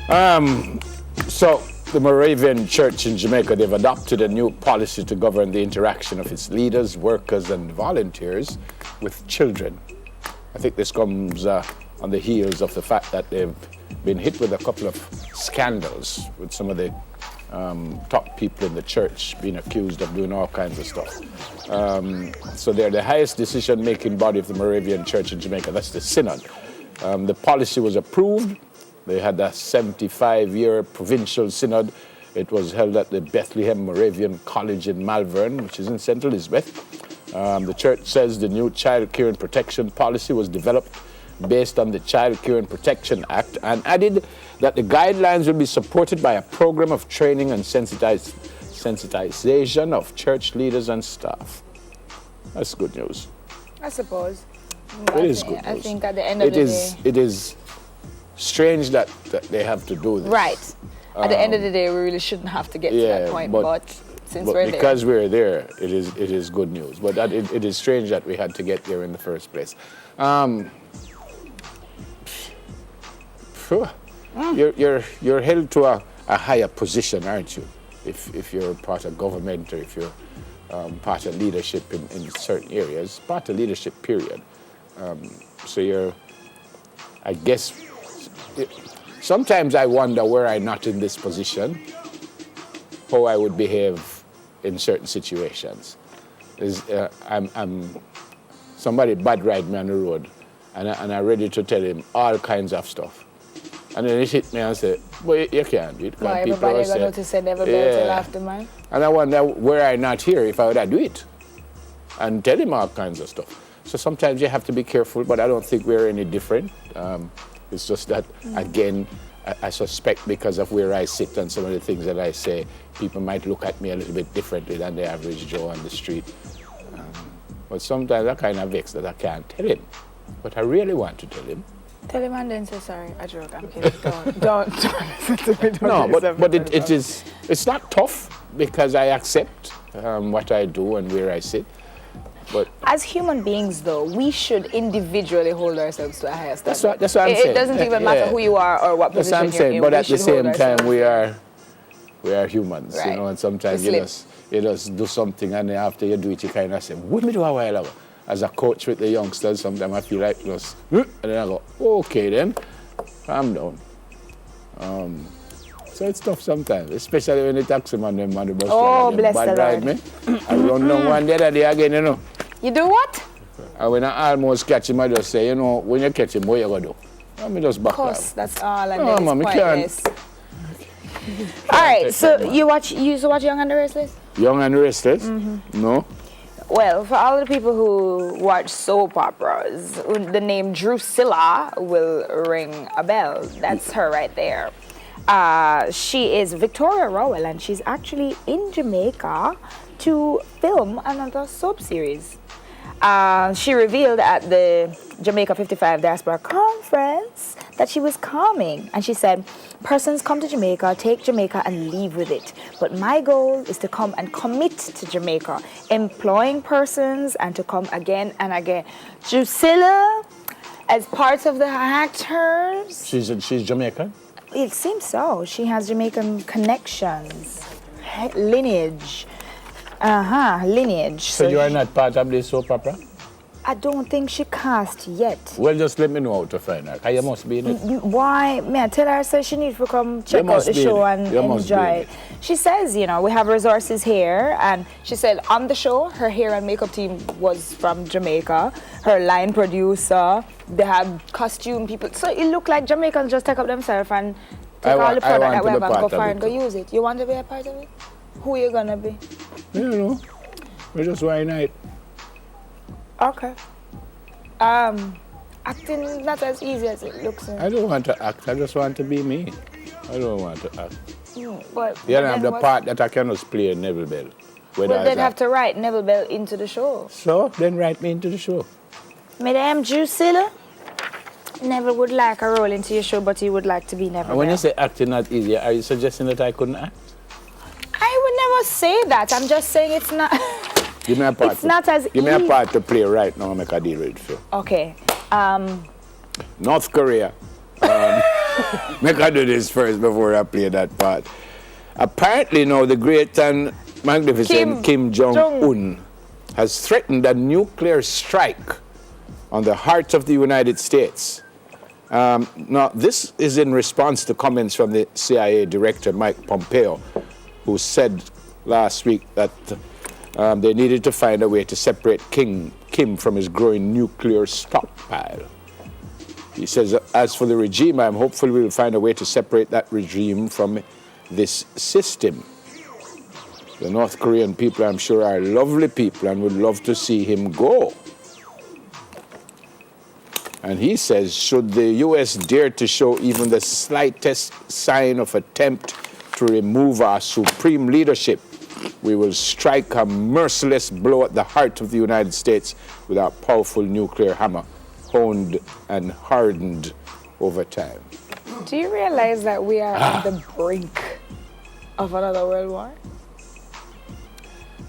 So the Moravian Church in Jamaica, they've adopted a new policy to govern the interaction of its leaders, workers, and volunteers with children. I think this comes on the heels of the fact that they've been hit with a couple of scandals with some of the top people in the church being accused of doing all kinds of stuff. So they're the highest decision-making body of the Moravian Church in Jamaica. That's the Synod. The policy was approved. They had a 75-year provincial synod. It was held at the Bethlehem Moravian College in Malvern, which is in St. Elizabeth. The church says the new Child Care and Protection policy was developed based on the Child Care and Protection Act, and added that the guidelines will be supported by a program of training and sensitization of church leaders and staff. That's good news. I suppose. It is good news. I think at the end of the day... It is strange that they have to do this. Right. At the end of the day, we really shouldn't have to get to that point, but since we're there... Because we're there, it is good news. But it is strange that we had to get there in the first place. You're held to a higher position, aren't you? If you're part of government or if you're part of leadership in certain areas, part of leadership, period. So you're, I guess, sometimes I wonder were I not in this position, how I would behave in certain situations. Somebody bad ride me on the road, and I'm ready to tell him all kinds of stuff. And then he hit me and said, well, you can't do it. Why everybody going to say never better till after, man? And I wonder, were I not here, if I would do it? And tell him all kinds of stuff. So sometimes you have to be careful, but I don't think we're any different. It's just that, again, I suspect because of where I sit and some of the things that I say, people might look at me a little bit differently than the average Joe on the street. But sometimes I kind of vex that I can't tell him. But I really want to tell him. Tell him and then say sorry. I joke. I'm kidding. Don't listen to me. No, but it's not tough because I accept what I do and where I sit. But as human beings, though, we should individually hold ourselves to a higher standard. That's what I'm saying. It doesn't even matter who you are or what position you're in. But at the same time, we are humans, right. And sometimes you just do something, and then after you do it, you kind of say, "What did me do a while ago?" As a coach with the youngsters, sometimes I feel like just, and then I go, okay then, calm down. So it's tough sometimes, especially when the taxi man them on the bus. Oh, bless the Lord. Ride me. I run down one the other day again, you know. You do what? And when I almost catch him, I just say, you know, when you catch him, what you gonna do? Let me just back off. That's all, and no, then it's pointless. All right, so you used to watch Young and the Restless? Young and the Restless? Mm-hmm. No. Well, for all the people who watch soap operas, the name Drusilla will ring a bell. That's her right there. She is Victoria Rowell, and she's actually in Jamaica to film another soap series. She revealed at the Jamaica 55 Diaspora Conference that she was coming, and she said, persons come to Jamaica, take Jamaica and leave with it. But my goal is to come and commit to Jamaica, employing persons and to come again and again. Drusilla, as part of the actors. She's Jamaican? It seems so. She has Jamaican connections, lineage. Lineage. So you are not part of this soap opera? I don't think she cast yet. Well, just let me know how to find her. You must be in it. Why? May I tell her so she needs to come check out the show and enjoy it. She says, you know, we have resources here, and she said on the show, her hair and makeup team was from Jamaica. Her line producer, they had costume people. So it looked like Jamaicans just take up themselves and take all the product that we have and go far and go use it. You want to be a part of it? Who are you gonna be? You know, we're just one night. Okay. Acting not as easy as it looks. I don't want to act. I just want to be me. I don't want to act. But you know, I'm the part that I cannot play Neville Bell. But they'd have to write Neville Bell into the show. So then write me into the show. Madame Drusilla, Neville would like a role into your show, but he would like to be Neville. And when you say acting not easy, are you suggesting that I couldn't act? I would never say that. I'm just saying it's not. Give me a part. It's not as easy. Give me a part to play right now. Make a deal with you. Okay. North Korea. Make I do this first before I play that part. Apparently now the great and magnificent Kim Jong-un has threatened a nuclear strike on the heart of the United States. Now, this is in response to comments from the CIA Director Mike Pompeo, who said last week that they needed to find a way to separate Kim from his growing nuclear stockpile. He says, as for the regime, I'm hopeful we'll find a way to separate that regime from this system. The North Korean people, I'm sure, are lovely people and would love to see him go. And he says, should the U.S. dare to show even the slightest sign of attempt to remove our supreme leadership, we will strike a merciless blow at the heart of the United States with our powerful nuclear hammer, honed and hardened over time. Do you realize that we are on the brink of another world war?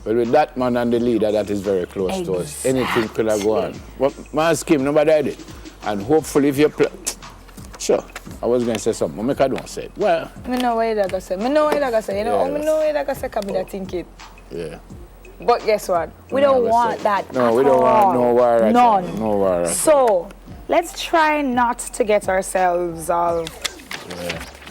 Well, with that man and the leader, that is very close to us. Anything could have gone. But man, Kim, nobody did it. And hopefully if you play... Sure, I was going to say something, but I don't say it. Well... I know what you're going to say. I know what you're going to say. You know, I know what you're going to say, because I think it. Yeah. But guess what? We don't want that No, at we don't all. want no war at all. None. No war at all. So, let's try not to get ourselves all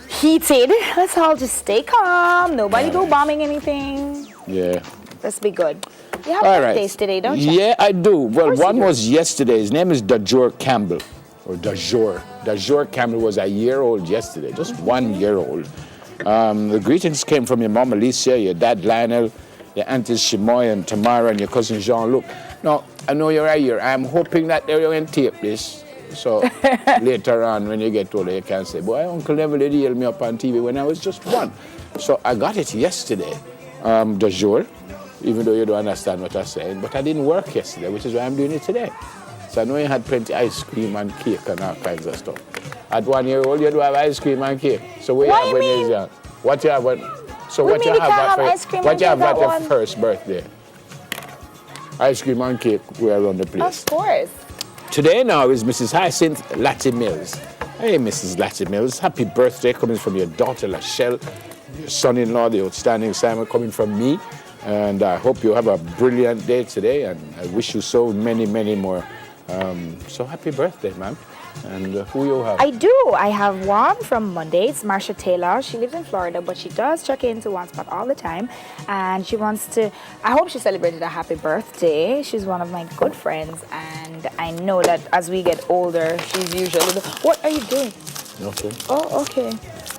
heated. Let's all just stay calm. Nobody go bombing anything. Yeah. Let's be good. You have All birthdays today, don't you? Yeah, I do. Well, one you do. was yesterday. His name is Dajor Campbell. Or Dajor. Dajor Campbell was a year old yesterday. Just 1 year old. The greetings came from your mom, Alicia, your dad, Lionel, your aunties, Shimoy and Tamara, and your cousin, Jean-Luc. Now, I know you're a year. I'm hoping that they will tape this. So later on, when you get older, you can say, boy, Uncle never did yell me up on TV when I was just 1. So I got it yesterday, Dajor. Even though you don't understand what I'm saying. But I didn't work yesterday, which is why I'm doing it today. So I know you had plenty of ice cream and cake and all kinds of stuff. At 1 year old, you do have ice cream and cake. So what you have when you're young? What you have when... So what you have at your first birthday? Ice cream and cake, we're around the place. Of course. Today now is Mrs. Hyacinth Latty Mills. Hey, Mrs. Latty Mills, happy birthday coming from your daughter, Lachelle, your son-in-law, the outstanding Simon, coming from me. And I hope you have a brilliant day today, and I wish you so many, many more. So happy birthday, ma'am. And who you have? I do. I have one from Monday. It's Marsha Taylor. She lives in Florida, but she does check into One Spot all the time. And she wants to, I hope she celebrated a happy birthday. She's one of my good friends. And I know that as we get older, she's usually, what are you doing? Okay. Oh, okay.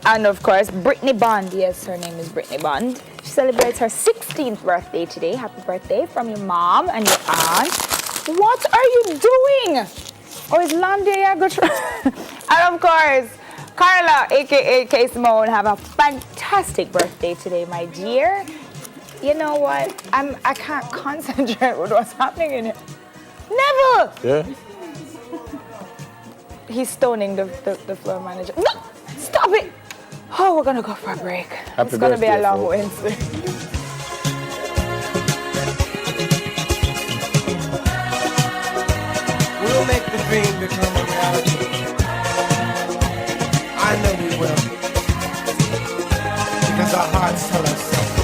And of course, Brittany Bond. Yes, her name is Brittany Bond. She celebrates her 16th birthday today. Happy birthday from your mom and your aunt. What are you doing? Oh, it's Landy. I go And of course, Carla, aka K Simone, have a fantastic birthday today, my dear. You know what? I can't concentrate with what's happening in here. Neville! Yeah? He's stoning the floor manager. No! Stop it! Oh, we're gonna go for a break. Happy It's gonna be a birthday, long folks. Wednesday. We'll make the dream become a reality. I know we will. Because our hearts tell us so.